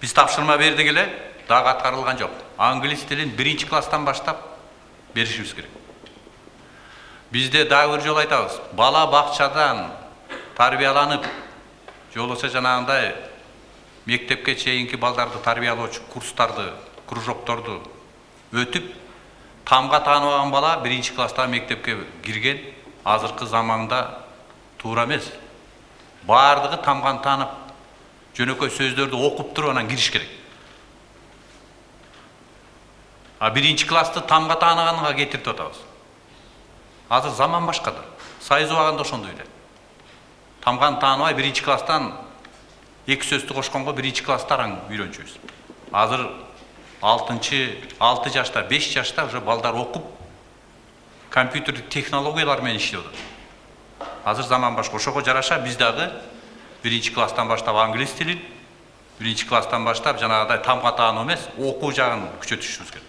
Биз тапшырма бердик эле, дагы аткарылган жок. Англис тилин 1-класстан баштап беришибиз керек. Бизде дагы бир жолу айтабыз. Бала бакчадан тарбияланып, жолосо жанагындай мектепке чейинки балдарды тарбиялоочу курстарды, кружокторду өтүп, тамга тааныбаган бала 1-класста мектепке кирген азыркы заманда туура эмес. Бардыгы тамганы таанып, жөнөкөй сөздөрдү окуп туруп анан кириш керек. 1-классты тамга тааныганга кетирип атабыз. Азыр заман башкада. Сайыз убагында ошондой эле. Тамганы тааныбай 1-класстан 2 сөздү кошконго 1-класста араң үйрөнчүбүз. Азыр 6 жашта, 5 жашта уже балдар окуп, компьютерлик технологиялар менен иштеп атат. Азыр заман башка. Ошого жараша биз дагы 1-класстан баштап англис тилин, 1-класстан баштап жанагыдай тамга таануу эмес, окуу жагын күчөтүшүбүз керек.